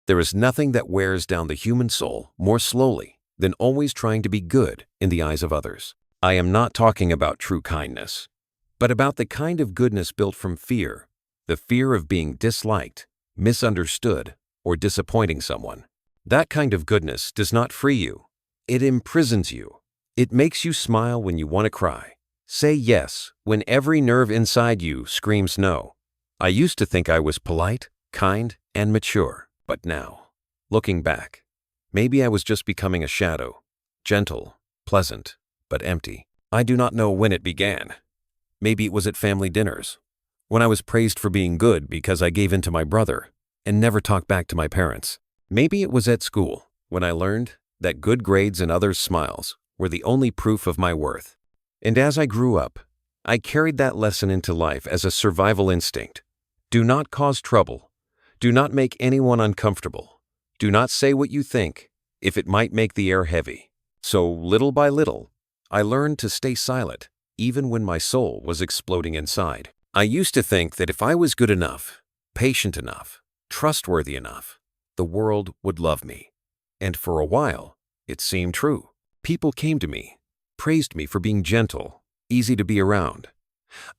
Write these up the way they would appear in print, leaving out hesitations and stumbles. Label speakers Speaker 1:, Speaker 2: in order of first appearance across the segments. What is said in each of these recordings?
Speaker 1: There is nothing that wears down the human soul more slowly than always trying to be good in the eyes of others. I am not talking about true kindness, but about the kind of goodness built from fear, the fear of being disliked, misunderstood, or disappointing someone. That kind of goodness does not free you. It imprisons you. It makes you smile when you want to cry. Say yes when every nerve inside you screams no. I used to think I was polite, kind, and mature, but now, looking back, maybe I was just becoming a shadow, gentle, pleasant, but empty. I do not know when it began. Maybe it was at family dinners, when I was praised for being good because I gave in to my brother and never talked back to my parents. Maybe it was at school, when I learned that good grades and others' smiles were the only proof of my worth. And as I grew up, I carried that lesson into life as a survival instinct. Do not cause trouble. Do not make anyone uncomfortable. Do not say what you think, if it might make the air heavy. So, little by little, I learned to stay silent, even when my soul was exploding inside. I used to think that if I was good enough, patient enough, trustworthy enough, the world would love me. And for a while, it seemed true. People came to me, praised me for being gentle, easy to be around.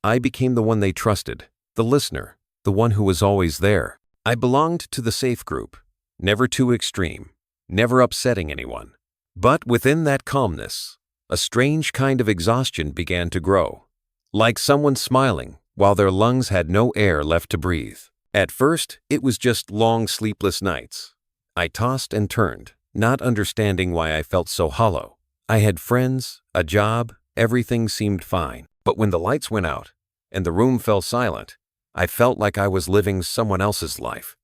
Speaker 1: I became the one they trusted, the listener, the one who was always there. I belonged to the safe group, never too extreme, never upsetting anyone. But within that calmness, a strange kind of exhaustion began to grow, like someone smiling while their lungs had no air left to breathe. At first, it was just long, sleepless nights. I tossed and turned, not understanding why I felt so hollow. I had friends, a job, everything seemed fine. But when the lights went out and the room fell silent, I felt like I was living someone else's life,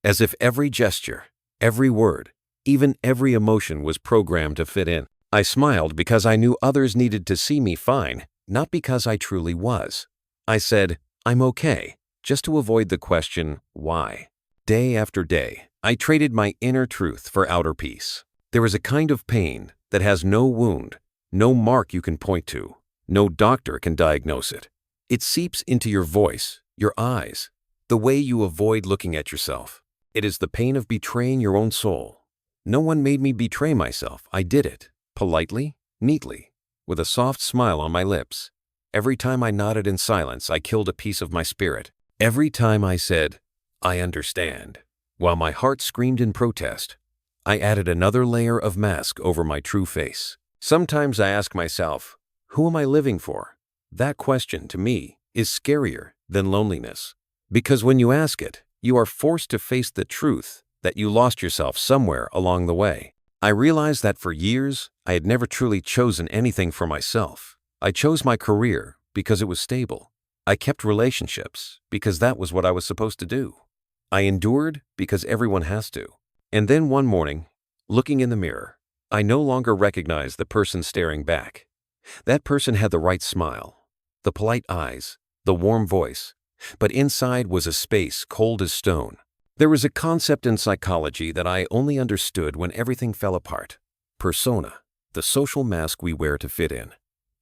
Speaker 1: as if every gesture, every word, even every emotion was programmed to fit in. I smiled because I knew others needed to see me fine, not because I truly was. I said, "I'm okay," just to avoid the question, why? Day after day, I traded my inner truth for outer peace. There is a kind of pain that has no wound, no mark you can point to, no doctor can diagnose it. It seeps into your voice, your eyes, the way you avoid looking at yourself. It is the pain of betraying your own soul. No one made me betray myself. I did it, politely, neatly, with a soft smile on my lips. Every time I nodded in silence, I killed a piece of my spirit. Every time I said, "I understand," while my heart screamed in protest, I added another layer of mask over my true face. Sometimes I ask myself, who am I living for? That question, to me, is scarier than loneliness. Because when you ask it, you are forced to face the truth that you lost yourself somewhere along the way. I realized that for years, I had never truly chosen anything for myself. I chose my career because it was stable. I kept relationships because that was what I was supposed to do. I endured because everyone has to. And then one morning, looking in the mirror, I no longer recognized the person staring back. That person had the right smile, the polite eyes, the warm voice, but inside was a space cold as stone. There was a concept in psychology that I only understood when everything fell apart. Persona, the social mask we wear to fit in.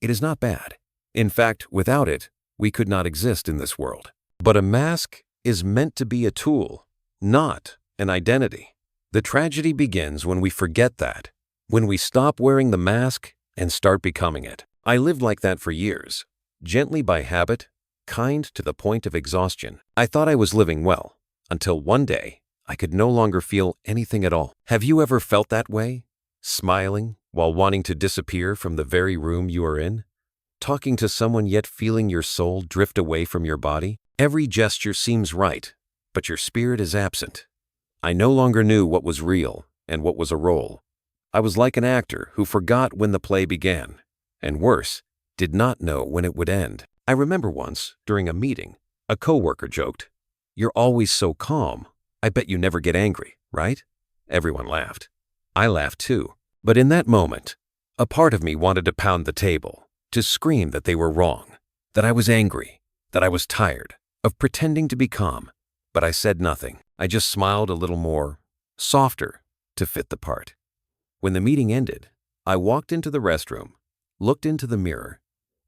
Speaker 1: It is not bad. In fact, without it, we could not exist in this world. But a mask is meant to be a tool, not an identity. The tragedy begins when we forget that, when we stop wearing the mask and start becoming it. I lived like that for years, gently by habit, kind to the point of exhaustion. I thought I was living well, until one day, I could no longer feel anything at all. Have you ever felt that way? Smiling while wanting to disappear from the very room you are in? Talking to someone yet feeling your soul drift away from your body? Every gesture seems right, but your spirit is absent. I no longer knew what was real and what was a role. I was like an actor who forgot when the play began, and worse, did not know when it would end. I remember once, during a meeting, a coworker joked, "You're always so calm. I bet you never get angry, right?" Everyone laughed. I laughed too. But in that moment, a part of me wanted to pound the table, to scream that they were wrong, that I was angry, that I was tired of pretending to be calm. But I said nothing. I just smiled a little more, softer, to fit the part. When the meeting ended, I walked into the restroom, looked into the mirror,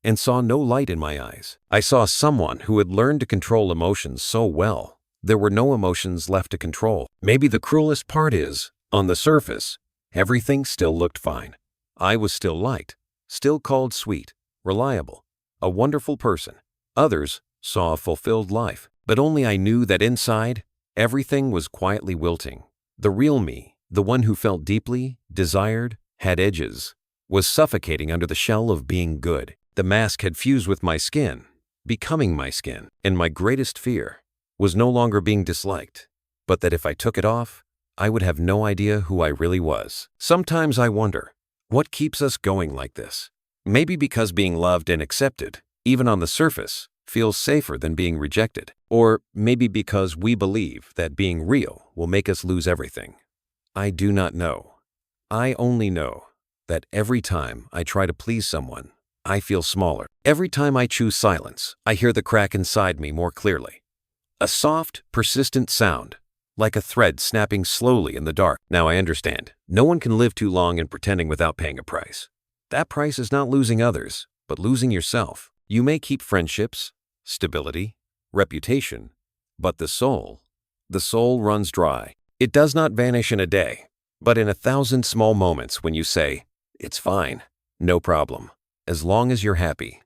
Speaker 1: and saw no light in my eyes. I saw someone who had learned to control emotions so well There were no emotions left to control. Maybe the cruelest part is, on the surface, everything still looked fine. I was still liked, still called sweet, reliable, a wonderful person. Others saw a fulfilled life, but only I knew that inside, everything was quietly wilting. The real me, the one who felt deeply, desired, had edges, was suffocating under the shell of being good. The mask had fused with my skin, becoming my skin, and my greatest fear was no longer being disliked, but that if I took it off, I would have no idea who I really was. Sometimes I wonder, what keeps us going like this? Maybe because being loved and accepted, even on the surface, feels safer than being rejected. Or maybe because we believe that being real will make us lose everything. I do not know. I only know that every time I try to please someone, I feel smaller. Every time I choose silence, I hear the crack inside me more clearly. A soft, persistent sound, like a thread snapping slowly in the dark. Now I understand. No one can live too long in pretending without paying a price. That price is not losing others, but losing yourself. You may keep friendships, stability, reputation, but the soul runs dry. It does not vanish in a day, but in 1,000 small moments when you say, "It's fine, no problem, as long as you're happy."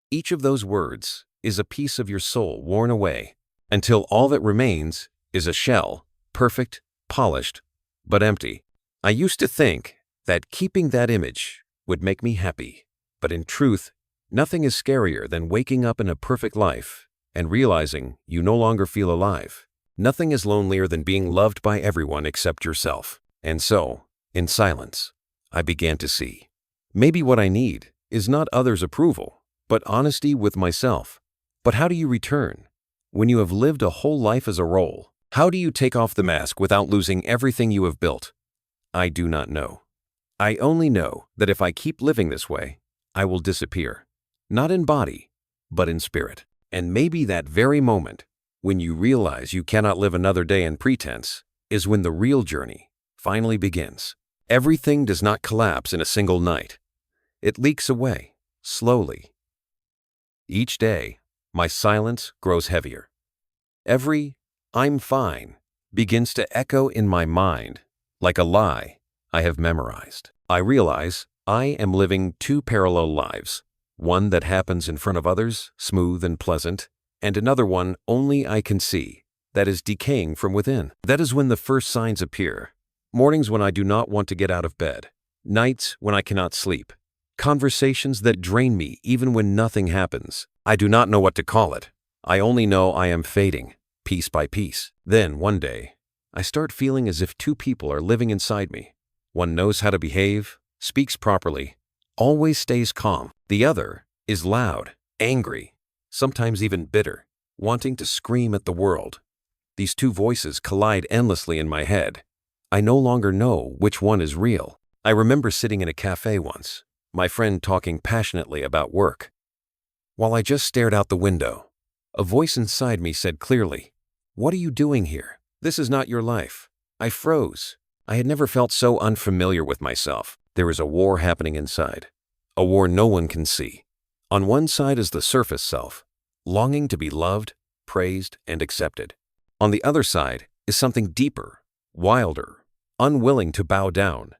Speaker 1: Each of those words is a piece of your soul worn away, until all that remains is a shell, perfect, polished, but empty. I used to think that keeping that image would make me happy, but in truth, nothing is scarier than waking up in a perfect life and realizing you no longer feel alive. Nothing is lonelier than being loved by everyone except yourself. And so, in silence, I began to see. Maybe what I need is not others' approval, but honesty with myself. But how do you return? When you have lived a whole life as a role, how do you take off the mask without losing everything you have built? I do not know. I only know that if I keep living this way, I will disappear. Not in body, but in spirit. And maybe that very moment, when you realize you cannot live another day in pretense, is when the real journey finally begins. Everything does not collapse in a single night. It leaks away, slowly. Each day, my silence grows heavier. Every "I'm fine" begins to echo in my mind like a lie I have memorized. I realize I am living two parallel lives, one that happens in front of others, smooth and pleasant, and another one only I can see, that is decaying from within. That is when the first signs appear. Mornings when I do not want to get out of bed, nights when I cannot sleep, conversations that drain me even when nothing happens. I do not know what to call it. I only know I am fading, piece by piece. Then, one day, I start feeling as if two people are living inside me. One knows how to behave, speaks properly, always stays calm. The other is loud, angry, sometimes even bitter, wanting to scream at the world. These two voices collide endlessly in my head. I no longer know which one is real. I remember sitting in a cafe once, my friend talking passionately about work. While I just stared out the window, a voice inside me said clearly, "What are you doing here? This is not your life." I froze. I had never felt so unfamiliar with myself. There is a war happening inside, a war no one can see. On one side is the surface self, longing to be loved, praised, and accepted. On the other side is something deeper, wilder, unwilling to bow down.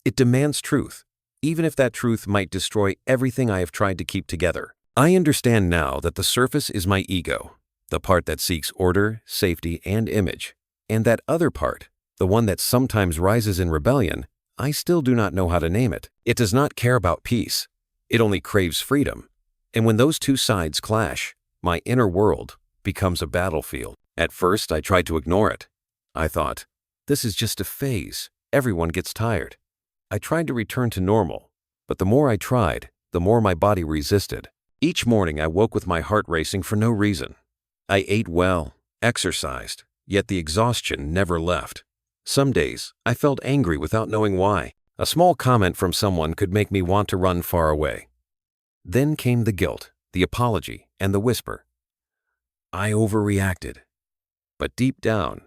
Speaker 1: It demands truth, even if that truth might destroy everything I have tried to keep together. I understand now that the surface is my ego, the part that seeks order, safety, and image, and that other part, the one that sometimes rises in rebellion, I still do not know how to name it. It does not care about peace. It only craves freedom. And when those two sides clash, my inner world becomes a battlefield. At first, I tried to ignore it. I thought, this is just a phase. Everyone gets tired. I tried to return to normal, but the more I tried, the more my body resisted. Each morning, I woke with my heart racing for no reason. I ate well, exercised, yet the exhaustion never left. Some days, I felt angry without knowing why. A small comment from someone could make me want to run far away. Then came the guilt, the apology, and the whisper. I overreacted. But deep down,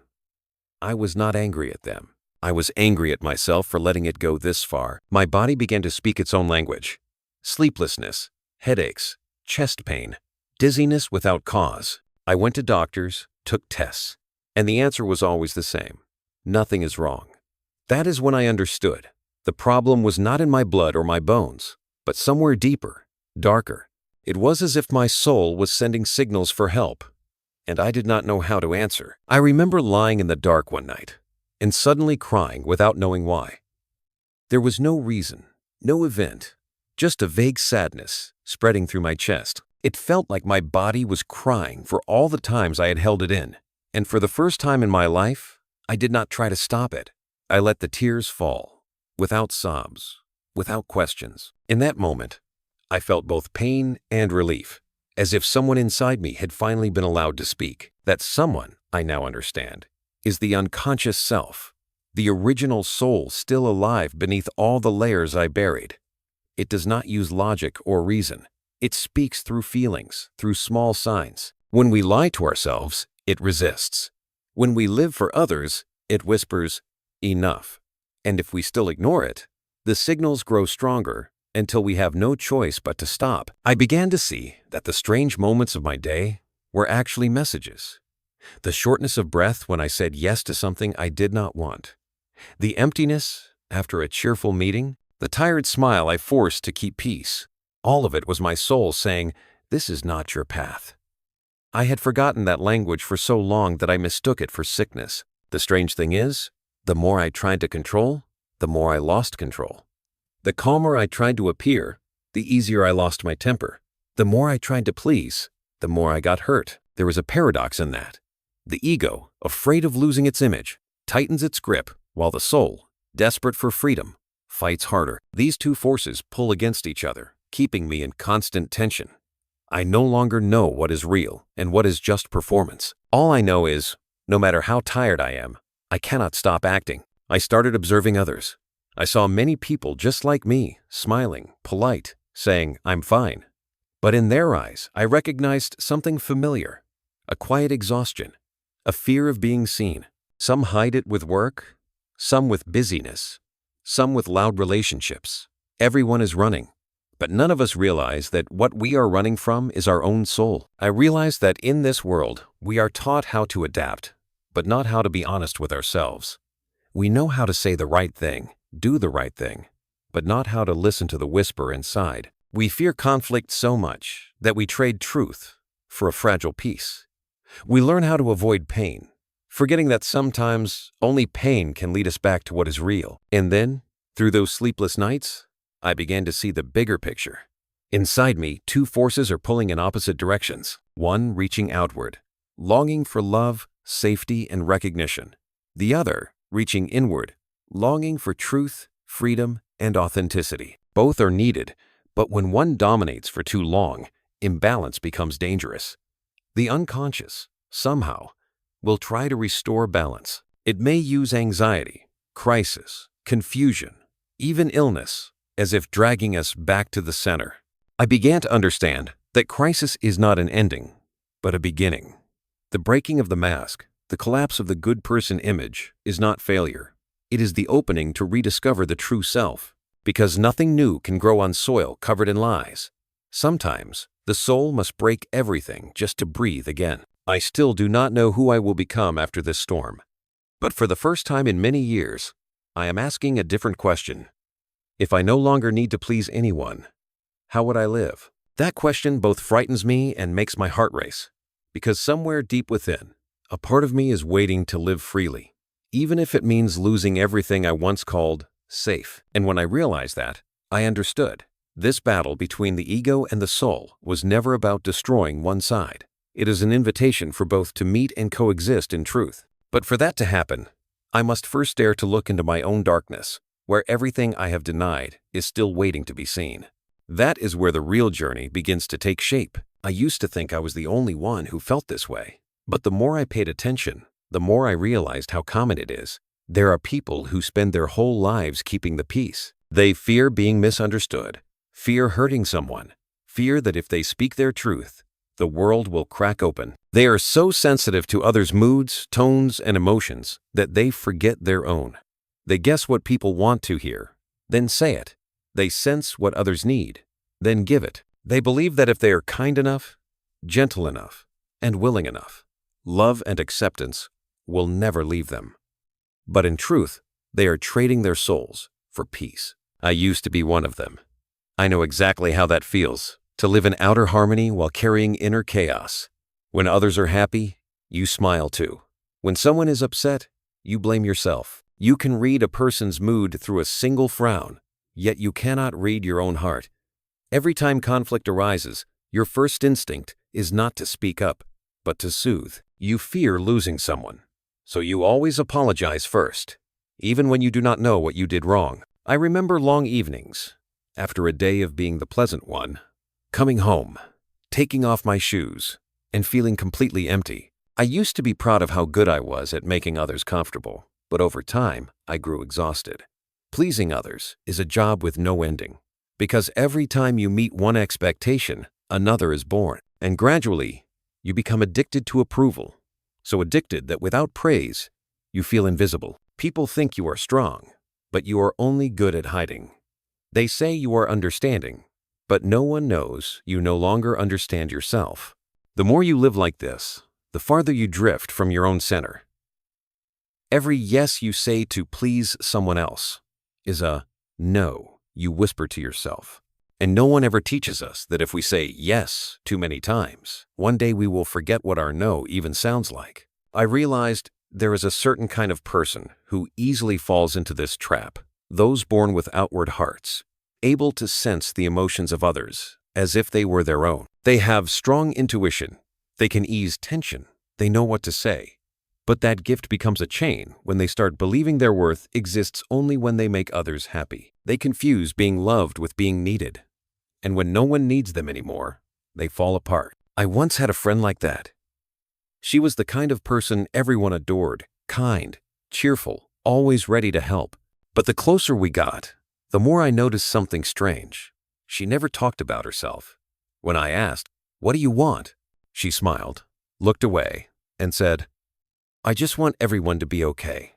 Speaker 1: I was not angry at them. I was angry at myself for letting it go this far. My body began to speak its own language. Sleeplessness, headaches, chest pain, dizziness without cause. I went to doctors, took tests. And the answer was always the same. Nothing is wrong. That is when I understood. The problem was not in my blood or my bones, but somewhere deeper, darker. It was as if my soul was sending signals for help, and I did not know how to answer. I remember lying in the dark one night and suddenly crying without knowing why. There was no reason, no event, just a vague sadness spreading through my chest. It felt like my body was crying for all the times I had held it in, and for the first time in my life, I did not try to stop it. I let the tears fall, without sobs, without questions. In that moment, I felt both pain and relief, as if someone inside me had finally been allowed to speak. That someone, I now understand, is the unconscious self, the original soul still alive beneath all the layers I buried. It does not use logic or reason. It speaks through feelings, through small signs. When we lie to ourselves, it resists. When we live for others, it whispers, "Enough." And if we still ignore it, the signals grow stronger until we have no choice but to stop. I began to see that the strange moments of my day were actually messages. The shortness of breath when I said yes to something I did not want. The emptiness after a cheerful meeting. The tired smile I forced to keep peace. All of it was my soul saying, "This is not your path." I had forgotten that language for so long that I mistook it for sickness. The strange thing is, the more I tried to control, the more I lost control. The calmer I tried to appear, the easier I lost my temper. The more I tried to please, the more I got hurt. There was a paradox in that. The ego, afraid of losing its image, tightens its grip, while the soul, desperate for freedom, fights harder. These two forces pull against each other, keeping me in constant tension. I no longer know what is real and what is just performance. All I know is, no matter how tired I am, I cannot stop acting. I started observing others. I saw many people just like me, smiling, polite, saying, "I'm fine." But in their eyes, I recognized something familiar, a quiet exhaustion, a fear of being seen. Some hide it with work, some with busyness, some with loud relationships. Everyone is running, but none of us realize that what we are running from is our own soul. I realized that in this world, we are taught how to adapt, but not how to be honest with ourselves. We know how to say the right thing, do the right thing, but not how to listen to the whisper inside. We fear conflict so much that we trade truth for a fragile peace. We learn how to avoid pain, forgetting that sometimes only pain can lead us back to what is real. And then, through those sleepless nights, I began to see the bigger picture. Inside me, two forces are pulling in opposite directions. One reaching outward, longing for love, safety, and recognition. The other reaching inward, longing for truth, freedom, and authenticity. Both are needed, but when one dominates for too long, imbalance becomes dangerous. The unconscious, somehow, will try to restore balance. It may use anxiety, crisis, confusion, even illness, as if dragging us back to the center. I began to understand that crisis is not an ending, but a beginning. The breaking of the mask, the collapse of the good person image, is not failure. It is the opening to rediscover the true self, because nothing new can grow on soil covered in lies. Sometimes, the soul must break everything just to breathe again. I still do not know who I will become after this storm. But for the first time in many years, I am asking a different question. If I no longer need to please anyone, how would I live? That question both frightens me and makes my heart race, because somewhere deep within, a part of me is waiting to live freely, even if it means losing everything I once called safe. And when I realized that, I understood. This battle between the ego and the soul was never about destroying one side. It is an invitation for both to meet and coexist in truth. But for that to happen, I must first dare to look into my own darkness, where everything I have denied is still waiting to be seen. That is where the real journey begins to take shape. I used to think I was the only one who felt this way. But the more I paid attention, the more I realized how common it is. There are people who spend their whole lives keeping the peace. They fear being misunderstood, fear hurting someone, fear that if they speak their truth, the world will crack open. They are so sensitive to others' moods, tones, and emotions that they forget their own. They guess what people want to hear, then say it. They sense what others need, then give it. They believe that if they are kind enough, gentle enough, and willing enough, love and acceptance will never leave them. But in truth, they are trading their souls for peace. I used to be one of them. I know exactly how that feels, to live in outer harmony while carrying inner chaos. When others are happy, you smile too. When someone is upset, you blame yourself. You can read a person's mood through a single frown, yet you cannot read your own heart. Every time conflict arises, your first instinct is not to speak up, but to soothe. You fear losing someone, so you always apologize first, even when you do not know what you did wrong. I remember long evenings, after a day of being the pleasant one, coming home, taking off my shoes, and feeling completely empty. I used to be proud of how good I was at making others comfortable, but over time, I grew exhausted. Pleasing others is a job with no ending, because every time you meet one expectation, another is born, and gradually, you become addicted to approval, so addicted that without praise, you feel invisible. People think you are strong, but you are only good at hiding. They say you are understanding, but no one knows you no longer understand yourself. The more you live like this, the farther you drift from your own center. Every yes you say to please someone else is a no you whisper to yourself. And no one ever teaches us that if we say yes too many times, one day we will forget what our no even sounds like. I realized there is a certain kind of person who easily falls into this trap, those born with outward hearts, able to sense the emotions of others as if they were their own. They have strong intuition. They can ease tension. They know what to say. But that gift becomes a chain when they start believing their worth exists only when they make others happy. They confuse being loved with being needed. And when no one needs them anymore, they fall apart. I once had a friend like that. She was the kind of person everyone adored, kind, cheerful, always ready to help. But the closer we got, the more I noticed something strange. She never talked about herself. When I asked, "What do you want?" she smiled, looked away, and said, "I just want everyone to be okay."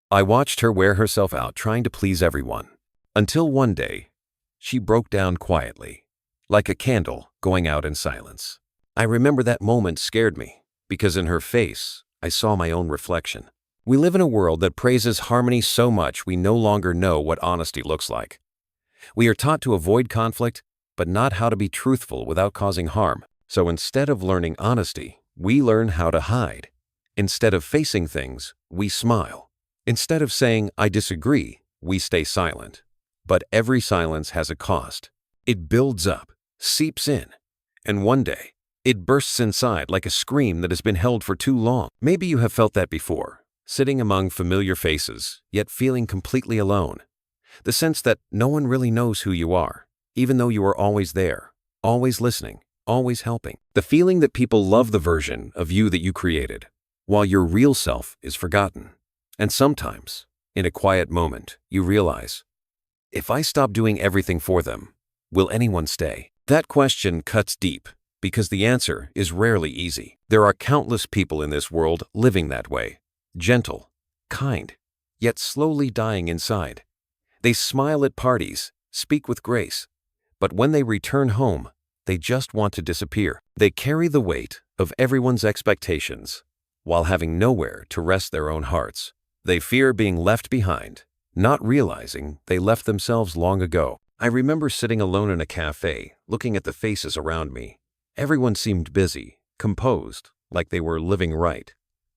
Speaker 1: I watched her wear herself out trying to please everyone, until one day, she broke down quietly, like a candle going out in silence. I remember that moment scared me, because in her face, I saw my own reflection. We live in a world that praises harmony so much we no longer know what honesty looks like. We are taught to avoid conflict, but not how to be truthful without causing harm. So instead of learning honesty, we learn how to hide. Instead of facing things, we smile. Instead of saying, "I disagree," we stay silent. But every silence has a cost. It builds up, seeps in, and one day, it bursts inside like a scream that has been held for too long. Maybe you have felt that before, sitting among familiar faces, yet feeling completely alone. The sense that no one really knows who you are, even though you are always there, always listening, always helping. The feeling that people love the version of you that you created, while your real self is forgotten. And sometimes, in a quiet moment, you realize, if I stop doing everything for them, will anyone stay? That question cuts deep, because the answer is rarely easy. There are countless people in this world living that way, gentle, kind, yet slowly dying inside. They smile at parties, speak with grace, but when they return home, they just want to disappear. They carry the weight of everyone's expectations, while having nowhere to rest their own hearts. They fear being left behind, not realizing they left themselves long ago. I remember sitting alone in a cafe, looking at the faces around me. Everyone seemed busy, composed, like they were living right.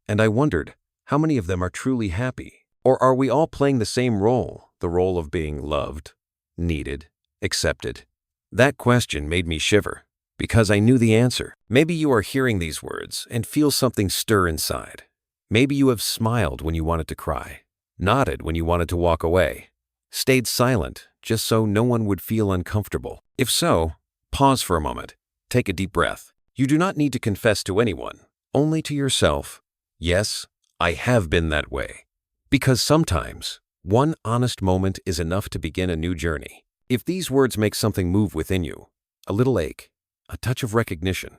Speaker 1: And I wondered, how many of them are truly happy? Or are we all playing the same role, the role of being loved, needed, accepted? That question made me shiver, because I knew the answer. Maybe you are hearing these words and feel something stir inside. Maybe you have smiled when you wanted to cry, nodded when you wanted to walk away, stayed silent just so no one would feel uncomfortable. If so, pause for a moment. Take a deep breath. You do not need to confess to anyone, only to yourself. Yes, I have been that way. Because sometimes, one honest moment is enough to begin a new journey. If these words make something move within you, a little ache, a touch of recognition,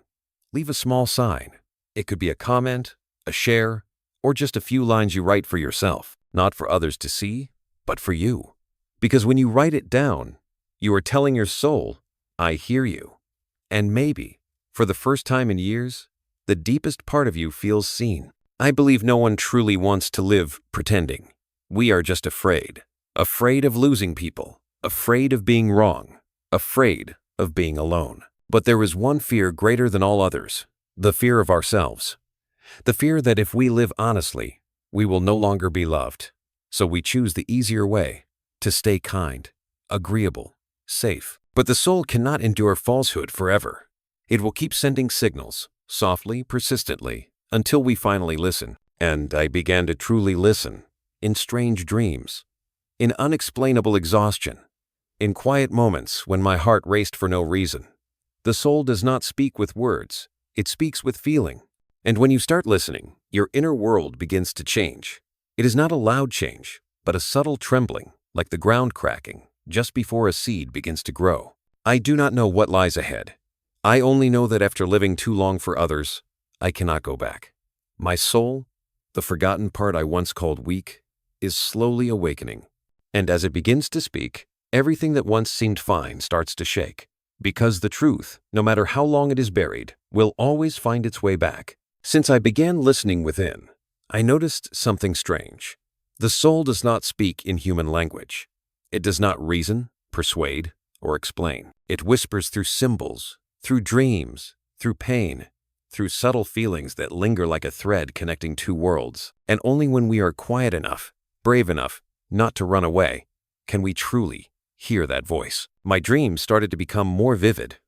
Speaker 1: leave a small sign. It could be a comment, a share, or just a few lines you write for yourself, not for others to see, but for you. Because when you write it down, you are telling your soul, I hear you. And maybe, for the first time in years, the deepest part of you feels seen. I believe no one truly wants to live pretending. We are just afraid. Afraid of losing people. Afraid of being wrong. Afraid of being alone. But there is one fear greater than all others. The fear of ourselves. The fear that if we live honestly, we will no longer be loved. So we choose the easier way, to stay kind, agreeable, safe. But the soul cannot endure falsehood forever. It will keep sending signals, softly, persistently, until we finally listen. And I began to truly listen, in strange dreams, in unexplainable exhaustion, in quiet moments when my heart raced for no reason. The soul does not speak with words, it speaks with feeling. And when you start listening, your inner world begins to change. It is not a loud change, but a subtle trembling, like the ground cracking, just before a seed begins to grow. I do not know what lies ahead. I only know that after living too long for others, I cannot go back. My soul, the forgotten part I once called weak, is slowly awakening. And as it begins to speak, everything that once seemed fine starts to shake. Because the truth, no matter how long it is buried, will always find its way back. Since I began listening within, I noticed something strange. The soul does not speak in human language. It does not reason, persuade, or explain. It whispers through symbols, through dreams, through pain, through subtle feelings that linger like a thread connecting two worlds. And only when we are quiet enough, brave enough, not to run away, can we truly hear that voice. My dreams started to become more vivid.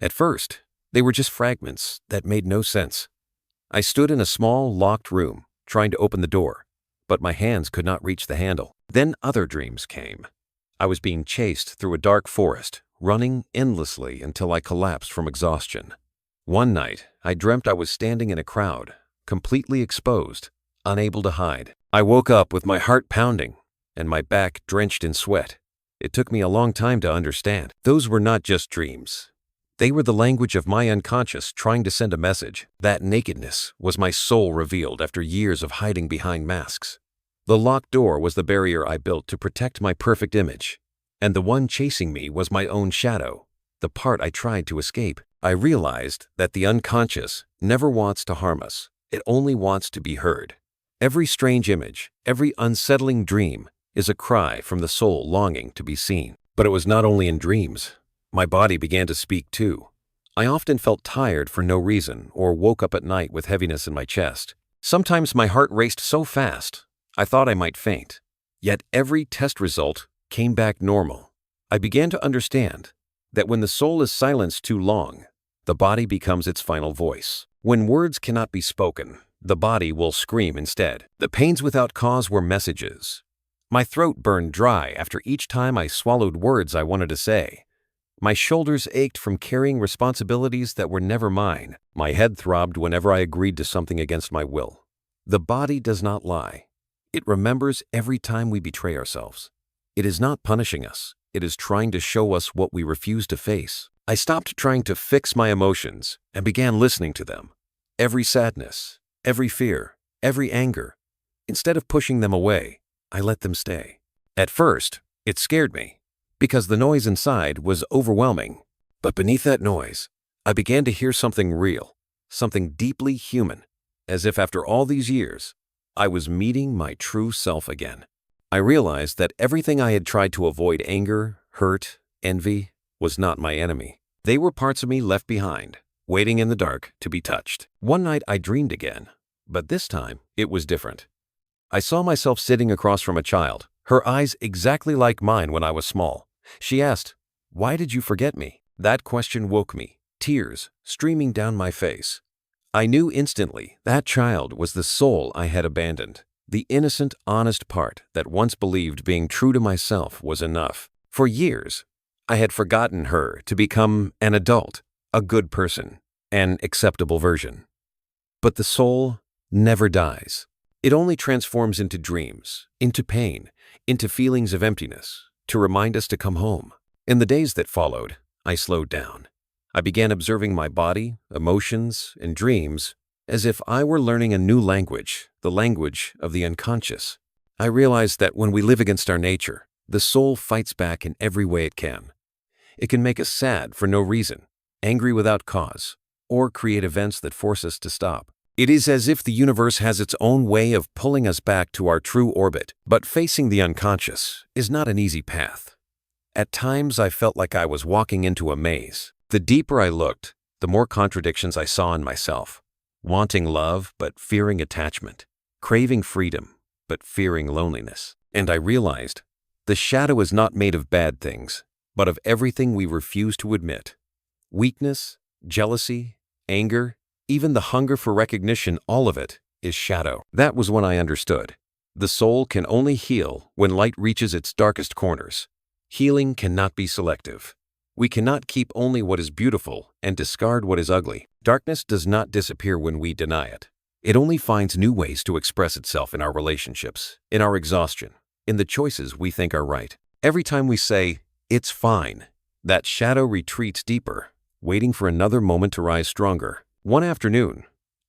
Speaker 1: At first, they were just fragments that made no sense. I stood in a small, locked room, trying to open the door, but my hands could not reach the handle. Then other dreams came. I was being chased through a dark forest, running endlessly until I collapsed from exhaustion. One night, I dreamt I was standing in a crowd, completely exposed, unable to hide. I woke up with my heart pounding and my back drenched in sweat. It took me a long time to understand. Those were not just dreams. They were the language of my unconscious trying to send a message. That nakedness was my soul revealed after years of hiding behind masks. The locked door was the barrier I built to protect my perfect image. And the one chasing me was my own shadow, the part I tried to escape. I realized that the unconscious never wants to harm us. It only wants to be heard. Every strange image, every unsettling dream is a cry from the soul longing to be seen. But it was not only in dreams. My body began to speak too. I often felt tired for no reason or woke up at night with heaviness in my chest. Sometimes my heart raced so fast, I thought I might faint. Yet every test result came back normal. I began to understand that when the soul is silenced too long, the body becomes its final voice. When words cannot be spoken, the body will scream instead. The pains without cause were messages. My throat burned dry after each time I swallowed words I wanted to say. My shoulders ached from carrying responsibilities that were never mine. My head throbbed whenever I agreed to something against my will. The body does not lie. It remembers every time we betray ourselves. It is not punishing us. It is trying to show us what we refuse to face. I stopped trying to fix my emotions and began listening to them. Every sadness, every fear, every anger. Instead of pushing them away, I let them stay. At first, it scared me, because the noise inside was overwhelming. But beneath that noise, I began to hear something real, something deeply human, as if after all these years, I was meeting my true self again. I realized that everything I had tried to avoid, anger, hurt, envy, was not my enemy. They were parts of me left behind, waiting in the dark to be touched. One night I dreamed again, but this time it was different. I saw myself sitting across from a child, her eyes exactly like mine when I was small. She asked, "Why did you forget me?" That question woke me, tears streaming down my face. I knew instantly that child was the soul I had abandoned, the innocent, honest part that once believed being true to myself was enough. For years, I had forgotten her to become an adult, a good person, an acceptable version. But the soul never dies. It only transforms into dreams, into pain, into feelings of emptiness, to remind us to come home. In the days that followed, I slowed down. I began observing my body, emotions, and dreams as if I were learning a new language, the language of the unconscious. I realized that when we live against our nature, the soul fights back in every way it can. It can make us sad for no reason, angry without cause, or create events that force us to stop. It is as if the universe has its own way of pulling us back to our true orbit, but facing the unconscious is not an easy path. At times, I felt like I was walking into a maze. The deeper I looked, the more contradictions I saw in myself. Wanting love, but fearing attachment. Craving freedom, but fearing loneliness. And I realized, the shadow is not made of bad things, but of everything we refuse to admit. Weakness, jealousy, anger, even the hunger for recognition, all of it is shadow. That was when I understood. The soul can only heal when light reaches its darkest corners. Healing cannot be selective. We cannot keep only what is beautiful and discard what is ugly. Darkness does not disappear when we deny it. It only finds new ways to express itself in our relationships, in our exhaustion, in the choices we think are right. Every time we say, "It's fine," that shadow retreats deeper, waiting for another moment to rise stronger. One afternoon,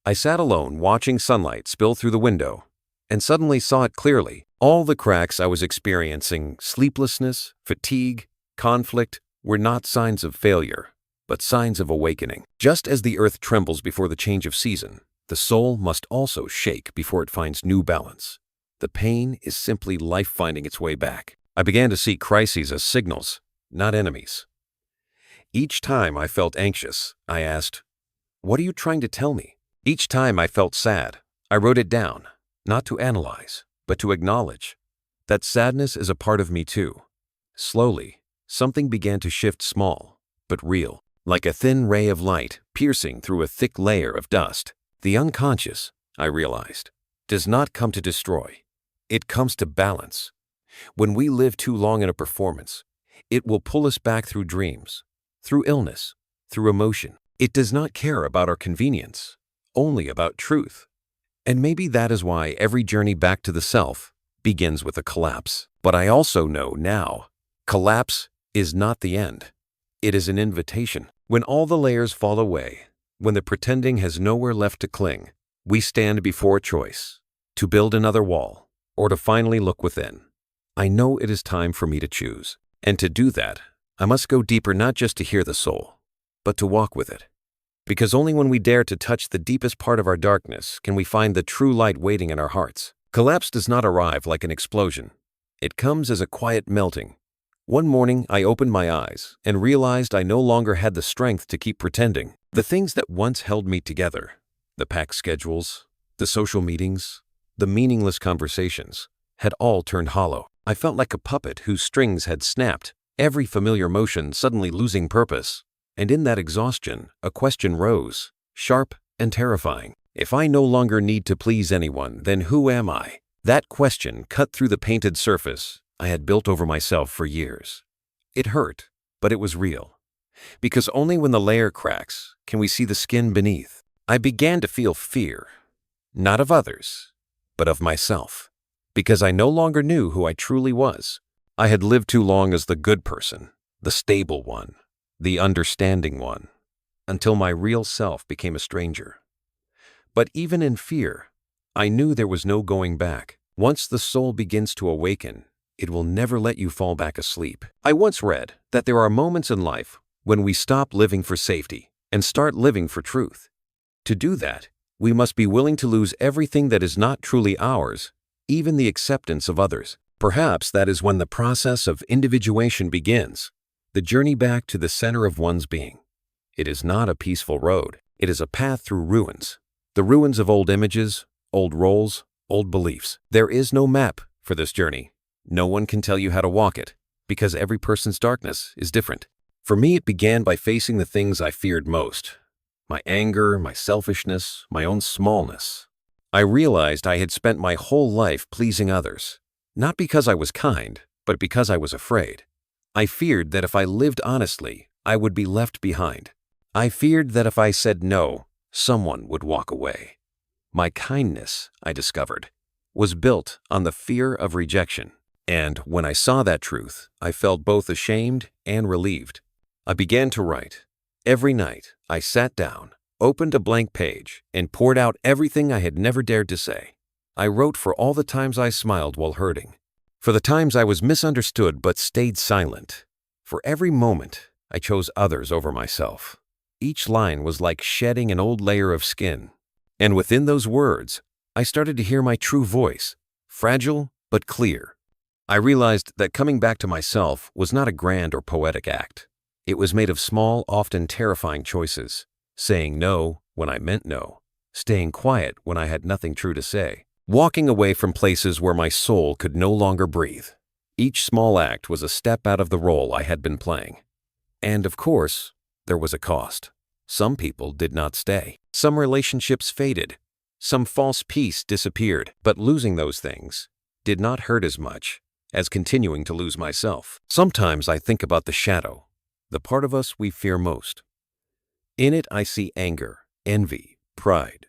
Speaker 1: I sat alone watching sunlight spill through the window and suddenly saw it clearly. All the cracks I was experiencing, sleeplessness, fatigue, conflict, were not signs of failure, but signs of awakening. Just as the earth trembles before the change of season, the soul must also shake before it finds new balance. The pain is simply life finding its way back. I began to see crises as signals, not enemies. Each time I felt anxious, I asked, "What are you trying to tell me?" Each time I felt sad, I wrote it down, not to analyze, but to acknowledge that sadness is a part of me too. Slowly, something began to shift, small, but real, like a thin ray of light piercing through a thick layer of dust. The unconscious, I realized, does not come to destroy. It comes to balance. When we live too long in a performance, it will pull us back through dreams, through illness, through emotion. It does not care about our convenience, only about truth. And maybe that is why every journey back to the self begins with a collapse. But I also know now, collapse is not the end. It is an invitation. When all the layers fall away, when the pretending has nowhere left to cling, we stand before a choice, to build another wall, or to finally look within. I know it is time for me to choose. And to do that, I must go deeper, not just to hear the soul, but to walk with it. Because only when we dare to touch the deepest part of our darkness can we find the true light waiting in our hearts. Collapse does not arrive like an explosion. It comes as a quiet melting. One morning, I opened my eyes and realized I no longer had the strength to keep pretending. The things that once held me together, the packed schedules, the social meetings, the meaningless conversations, had all turned hollow. I felt like a puppet whose strings had snapped, every familiar motion suddenly losing purpose. And in that exhaustion, a question rose, sharp and terrifying. If I no longer need to please anyone, then who am I? That question cut through the painted surface I had built over myself for years. It hurt, but it was real. Because only when the layer cracks can we see the skin beneath. I began to feel fear, not of others, but of myself. Because I no longer knew who I truly was. I had lived too long as the good person, the stable one, the understanding one, until my real self became a stranger. But even in fear, I knew there was no going back. Once the soul begins to awaken, it will never let you fall back asleep. I once read that there are moments in life when we stop living for safety and start living for truth. To do that, we must be willing to lose everything that is not truly ours, even the acceptance of others. Perhaps that is when the process of individuation begins. The journey back to the center of one's being. It is not a peaceful road. It is a path through ruins. The ruins of old images, old roles, old beliefs. There is no map for this journey. No one can tell you how to walk it, because every person's darkness is different. For me, it began by facing the things I feared most. My anger, my selfishness, my own smallness. I realized I had spent my whole life pleasing others, not because I was kind, but because I was afraid. I feared that if I lived honestly, I would be left behind. I feared that if I said no, someone would walk away. My kindness, I discovered, was built on the fear of rejection. And when I saw that truth, I felt both ashamed and relieved. I began to write. Every night, I sat down, opened a blank page, and poured out everything I had never dared to say. I wrote for all the times I smiled while hurting. For the times I was misunderstood but stayed silent. For every moment, I chose others over myself. Each line was like shedding an old layer of skin. And within those words, I started to hear my true voice, fragile but clear. I realized that coming back to myself was not a grand or poetic act. It was made of small, often terrifying choices, saying no when I meant no, staying quiet when I had nothing true to say, walking away from places where my soul could no longer breathe. Each small act was a step out of the role I had been playing. And of course, there was a cost. Some people did not stay. Some relationships faded. Some false peace disappeared. But losing those things did not hurt as much as continuing to lose myself. Sometimes I think about the shadow, the part of us we fear most. In it I see anger, envy, pride.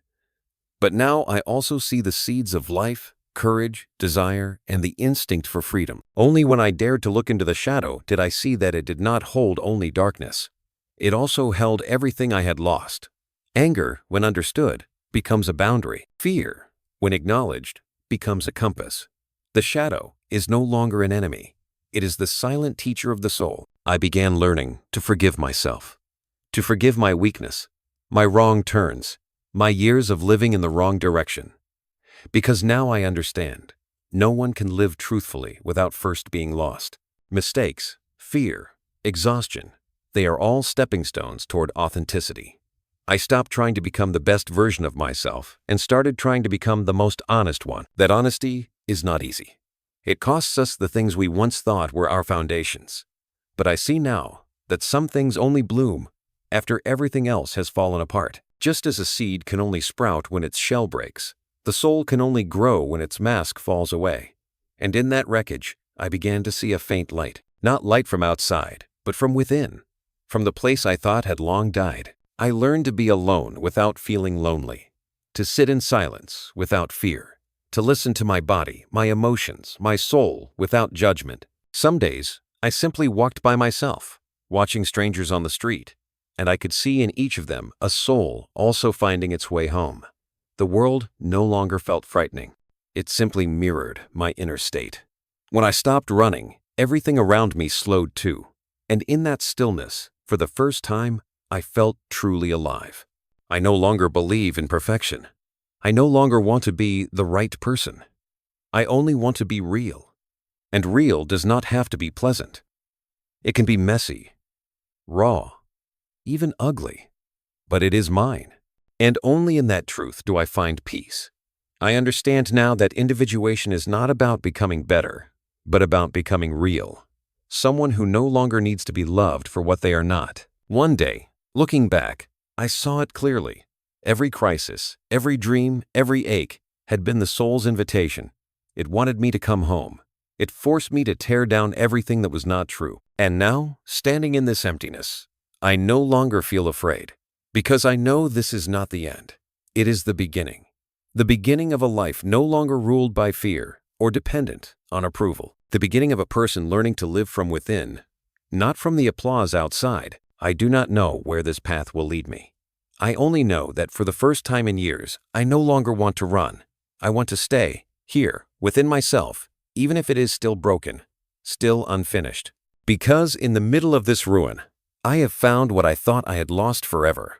Speaker 1: But now I also see the seeds of life, courage, desire, and the instinct for freedom. Only when I dared to look into the shadow did I see that it did not hold only darkness. It also held everything I had lost. Anger, when understood, becomes a boundary. Fear, when acknowledged, becomes a compass. The shadow is no longer an enemy. It is the silent teacher of the soul. I began learning to forgive myself, to forgive my weakness, my wrong turns, my years of living in the wrong direction. Because now I understand, no one can live truthfully without first being lost. Mistakes, fear, exhaustion, they are all stepping stones toward authenticity. I stopped trying to become the best version of myself and started trying to become the most honest one. That honesty is not easy. It costs us the things we once thought were our foundations. But I see now that some things only bloom after everything else has fallen apart. Just as a seed can only sprout when its shell breaks, the soul can only grow when its mask falls away. And in that wreckage, I began to see a faint light. Not light from outside, but from within. From the place I thought had long died. I learned to be alone without feeling lonely, to sit in silence without fear, to listen to my body, my emotions, my soul without judgment. Some days, I simply walked by myself, watching strangers on the street, and I could see in each of them a soul also finding its way home. The world no longer felt frightening. It simply mirrored my inner state. When I stopped running, everything around me slowed too, and in that stillness, for the first time, I felt truly alive. I no longer believe in perfection. I no longer want to be the right person. I only want to be real. And real does not have to be pleasant. It can be messy, raw, even ugly, but it is mine. And only in that truth do I find peace. I understand now that individuation is not about becoming better, but about becoming real. Someone who no longer needs to be loved for what they are not. One day, looking back, I saw it clearly. Every crisis, every dream, every ache had been the soul's invitation. It wanted me to come home. It forced me to tear down everything that was not true. And now, standing in this emptiness, I no longer feel afraid, because I know this is not the end. It is the beginning. The beginning of a life no longer ruled by fear or dependent on approval. The beginning of a person learning to live from within, not from the applause outside. I do not know where this path will lead me. I only know that for the first time in years, I no longer want to run. I want to stay here, within myself, even if it is still broken, still unfinished. Because in the middle of this ruin, I have found what I thought I had lost forever.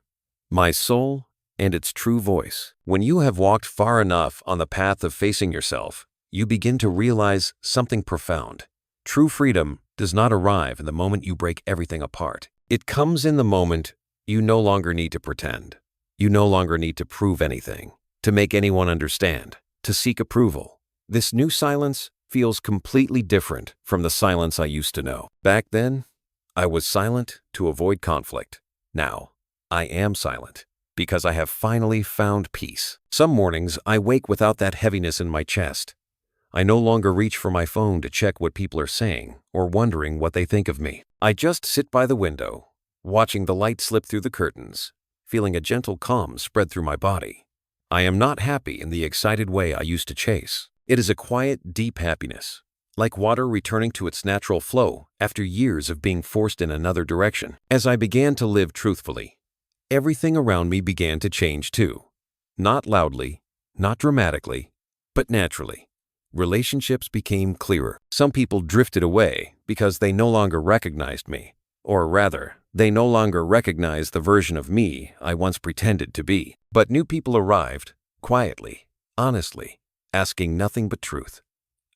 Speaker 1: My soul and its true voice. When you have walked far enough on the path of facing yourself, you begin to realize something profound. True freedom does not arrive in the moment you break everything apart. It comes in the moment you no longer need to pretend. You no longer need to prove anything, to make anyone understand, to seek approval. This new silence feels completely different from the silence I used to know. Back then, I was silent to avoid conflict. Now, I am silent because I have finally found peace. Some mornings, I wake without that heaviness in my chest. I no longer reach for my phone to check what people are saying or wondering what they think of me. I just sit by the window, watching the light slip through the curtains, feeling a gentle calm spread through my body. I am not happy in the excited way I used to chase. It is a quiet, deep happiness, like water returning to its natural flow after years of being forced in another direction. As I began to live truthfully, everything around me began to change too. Not loudly, not dramatically, but naturally. Relationships became clearer. Some people drifted away because they no longer recognized me. Or rather, they no longer recognize the version of me I once pretended to be. But new people arrived, quietly, honestly, asking nothing but truth.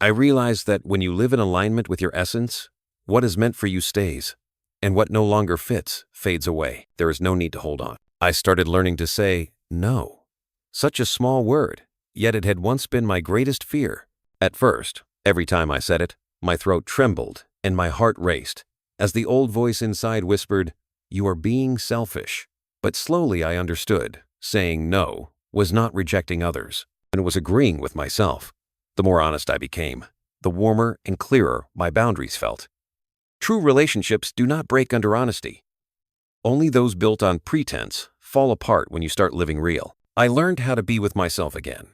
Speaker 1: I realized that when you live in alignment with your essence, what is meant for you stays, and what no longer fits fades away. There is no need to hold on. I started learning to say no. Such a small word, yet it had once been my greatest fear. At first, every time I said it, my throat trembled and my heart raced, as the old voice inside whispered, "You are being selfish." But slowly I understood, saying no was not rejecting others, and was agreeing with myself. The more honest I became, the warmer and clearer my boundaries felt. True relationships do not break under honesty. Only those built on pretense fall apart when you start living real. I learned how to be with myself again,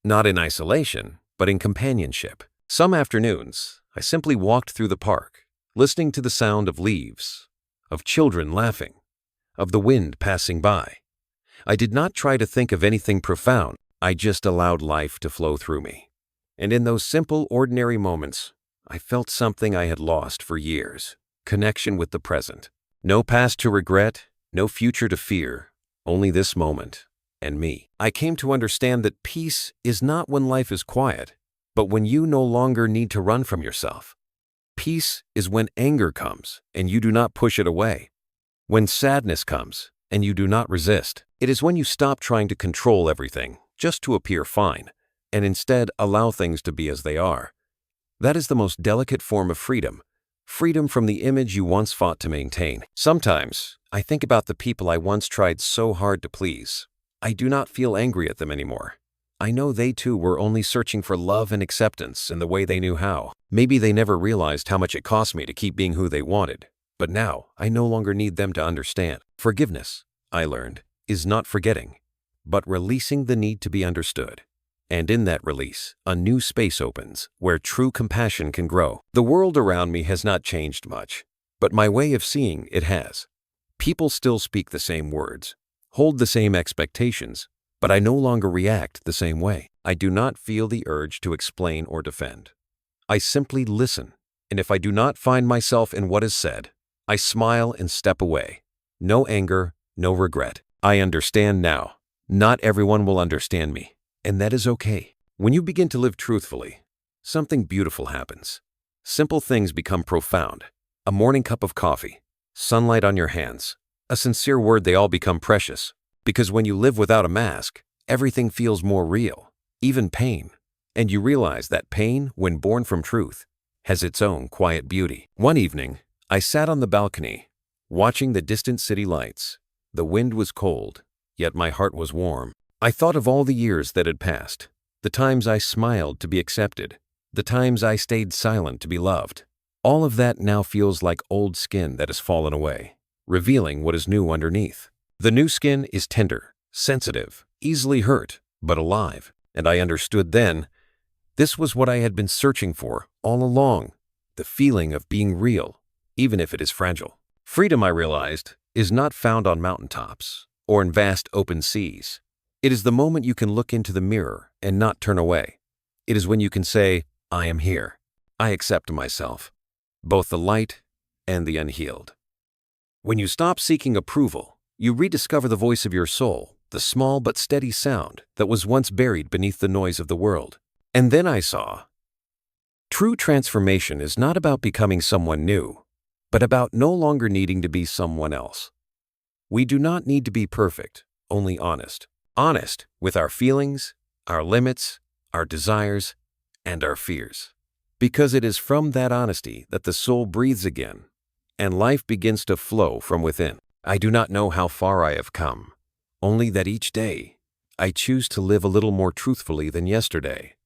Speaker 1: not in isolation, but in companionship. Some afternoons, I simply walked through the park, listening to the sound of leaves, of children laughing, of the wind passing by. I did not try to think of anything profound. I just allowed life to flow through me. And in those simple, ordinary moments, I felt something I had lost for years: connection with the present. No past to regret, no future to fear, only this moment and me. I came to understand that peace is not when life is quiet, but when you no longer need to run from yourself. Peace is when anger comes and you do not push it away. When sadness comes and you do not resist. It is when you stop trying to control everything just to appear fine, and instead allow things to be as they are. That is the most delicate form of freedom. Freedom from the image you once fought to maintain. Sometimes, I think about the people I once tried so hard to please. I do not feel angry at them anymore. I know they too were only searching for love and acceptance in the way they knew how. Maybe they never realized how much it cost me to keep being who they wanted. But now, I no longer need them to understand. Forgiveness, I learned, is not forgetting, but releasing the need to be understood. And in that release, a new space opens where true compassion can grow. The world around me has not changed much, but my way of seeing it has. People still speak the same words, hold the same expectations, but I no longer react the same way. I do not feel the urge to explain or defend. I simply listen, and if I do not find myself in what is said, I smile and step away. No anger, no regret. I understand now. Not everyone will understand me, and that is okay. When you begin to live truthfully, something beautiful happens. Simple things become profound. A morning cup of coffee, sunlight on your hands, a sincere word, they all become precious. Because when you live without a mask, everything feels more real, even pain. And you realize that pain, when born from truth, has its own quiet beauty. One evening, I sat on the balcony, watching the distant city lights. The wind was cold, yet my heart was warm. I thought of all the years that had passed, the times I smiled to be accepted, the times I stayed silent to be loved. All of that now feels like old skin that has fallen away, revealing what is new underneath. The new skin is tender, sensitive, easily hurt, but alive. And I understood then, this was what I had been searching for all along, the feeling of being real, even if it is fragile. Freedom, I realized, is not found on mountaintops or in vast open seas. It is the moment you can look into the mirror and not turn away. It is when you can say, I am here. I accept myself, both the light and the unhealed. When you stop seeking approval, you rediscover the voice of your soul, the small but steady sound that was once buried beneath the noise of the world. And then I saw, true transformation is not about becoming someone new, but about no longer needing to be someone else. We do not need to be perfect, only honest. Honest with our feelings, our limits, our desires, and our fears. Because it is from that honesty that the soul breathes again, and life begins to flow from within. I do not know how far I have come, only that each day I choose to live a little more truthfully than yesterday.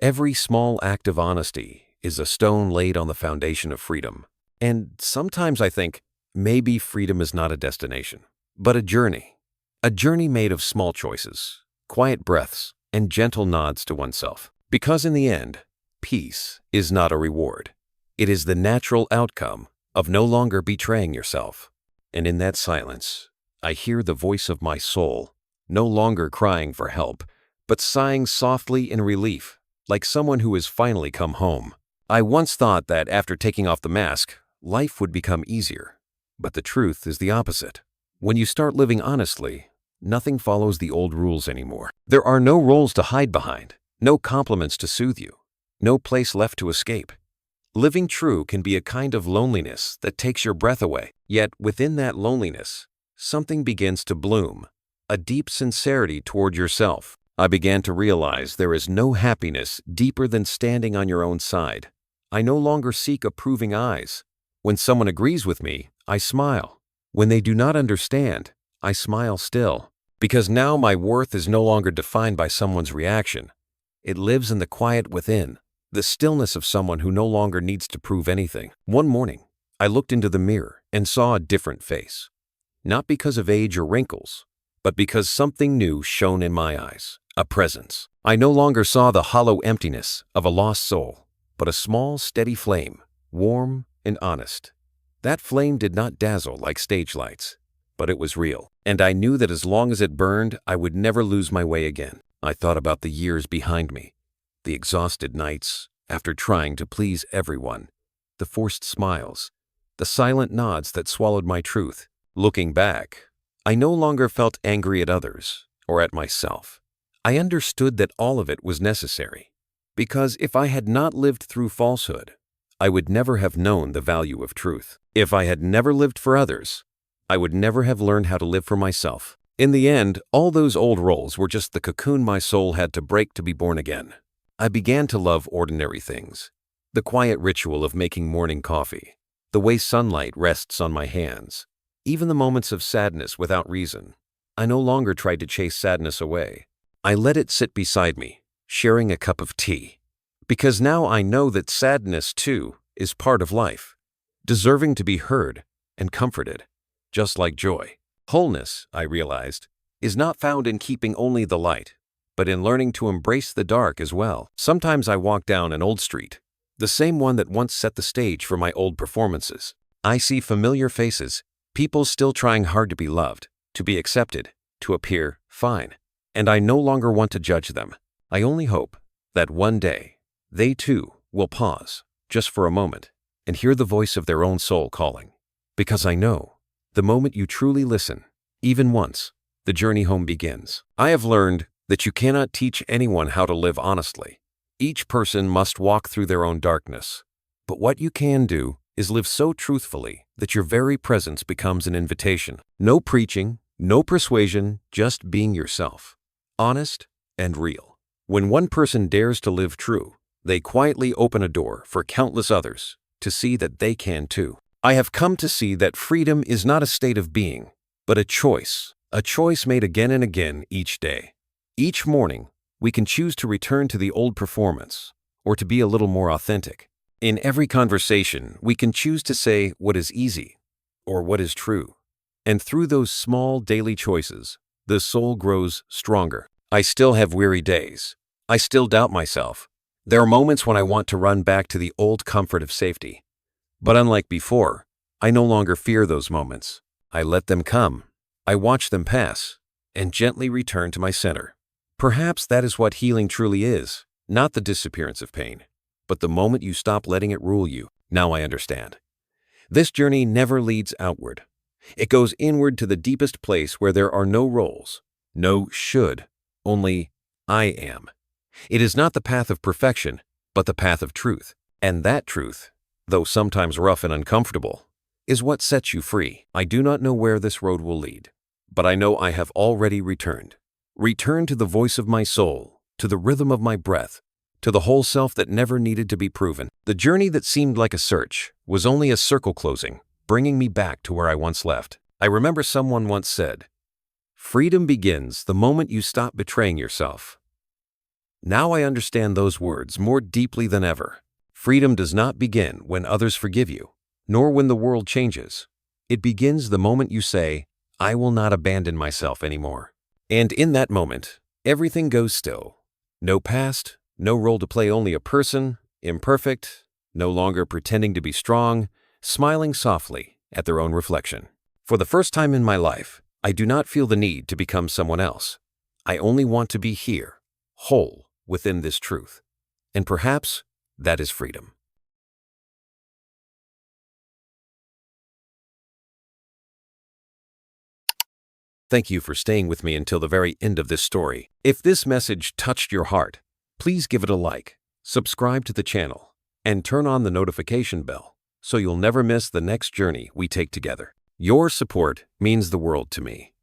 Speaker 1: Every small act of honesty is a stone laid on the foundation of freedom. And sometimes I think, maybe freedom is not a destination, but a journey. A journey made of small choices, quiet breaths, and gentle nods to oneself. Because in the end, peace is not a reward. It is the natural outcome of no longer betraying yourself. And in that silence, I hear the voice of my soul, no longer crying for help, but sighing softly in relief, like someone who has finally come home. I once thought that after taking off the mask, life would become easier. But the truth is the opposite. When you start living honestly, nothing follows the old rules anymore. There are no roles to hide behind, no compliments to soothe you, no place left to escape. Living true can be a kind of loneliness that takes your breath away. Yet within that loneliness, something begins to bloom, a deep sincerity toward yourself. I began to realize there is no happiness deeper than standing on your own side. I no longer seek approving eyes. When someone agrees with me, I smile. When they do not understand, I smile still. Because now my worth is no longer defined by someone's reaction. It lives in the quiet within, the stillness of someone who no longer needs to prove anything. One morning, I looked into the mirror and saw a different face. Not because of age or wrinkles, but because something new shone in my eyes, a presence. I no longer saw the hollow emptiness of a lost soul, but a small, steady flame, warm and honest. That flame did not dazzle like stage lights, but it was real. And I knew that as long as it burned, I would never lose my way again. I thought about the years behind me, the exhausted nights after trying to please everyone, the forced smiles, the silent nods that swallowed my truth. Looking back, I no longer felt angry at others or at myself. I understood that all of it was necessary, because if I had not lived through falsehood, I would never have known the value of truth. If I had never lived for others, I would never have learned how to live for myself. In the end, all those old roles were just the cocoon my soul had to break to be born again. I began to love ordinary things. The quiet ritual of making morning coffee, the way sunlight rests on my hands, even the moments of sadness without reason. I no longer tried to chase sadness away. I let it sit beside me, sharing a cup of tea. Because now I know that sadness, too, is part of life, deserving to be heard and comforted, just like joy. Wholeness, I realized, is not found in keeping only the light, but in learning to embrace the dark as well. Sometimes I walk down an old street, the same one that once set the stage for my old performances. I see familiar faces, people still trying hard to be loved, to be accepted, to appear fine. And I no longer want to judge them. I only hope that one day, they too will pause, just for a moment, and hear the voice of their own soul calling. Because I know, the moment you truly listen, even once, the journey home begins. I have learned that you cannot teach anyone how to live honestly. Each person must walk through their own darkness. But what you can do is live so truthfully that your very presence becomes an invitation. No preaching, no persuasion, just being yourself, honest and real. When one person dares to live true, they quietly open a door for countless others to see that they can too. I have come to see that freedom is not a state of being, but a choice made again and again each day. Each morning, we can choose to return to the old performance or to be a little more authentic. In every conversation, we can choose to say what is easy or what is true. And through those small daily choices, the soul grows stronger. I still have weary days. I still doubt myself. There are moments when I want to run back to the old comfort of safety. But unlike before, I no longer fear those moments. I let them come. I watch them pass and gently return to my center. Perhaps that is what healing truly is, not the disappearance of pain, but the moment you stop letting it rule you. Now I understand. This journey never leads outward. It goes inward to the deepest place where there are no roles, no should, only I am. It is not the path of perfection, but the path of truth. And that truth, though sometimes rough and uncomfortable, is what sets you free. I do not know where this road will lead, but I know I have already returned. Returned to the voice of my soul, to the rhythm of my breath, to the whole self that never needed to be proven. The journey that seemed like a search was only a circle closing, bringing me back to where I once left. I remember someone once said, "Freedom begins the moment you stop betraying yourself." Now I understand those words more deeply than ever. Freedom does not begin when others forgive you, nor when the world changes. It begins the moment you say, "I will not abandon myself anymore." And in that moment, everything goes still. No past, no role to play, only a person, imperfect, no longer pretending to be strong, smiling softly at their own reflection. For the first time in my life, I do not feel the need to become someone else. I only want to be here, whole within this truth. And perhaps that is freedom. Thank you for staying with me until the very end of this story. If this message touched your heart, please give it a like, subscribe to the channel, and turn on the notification bell so you'll never miss the next journey we take together. Your support means the world to me.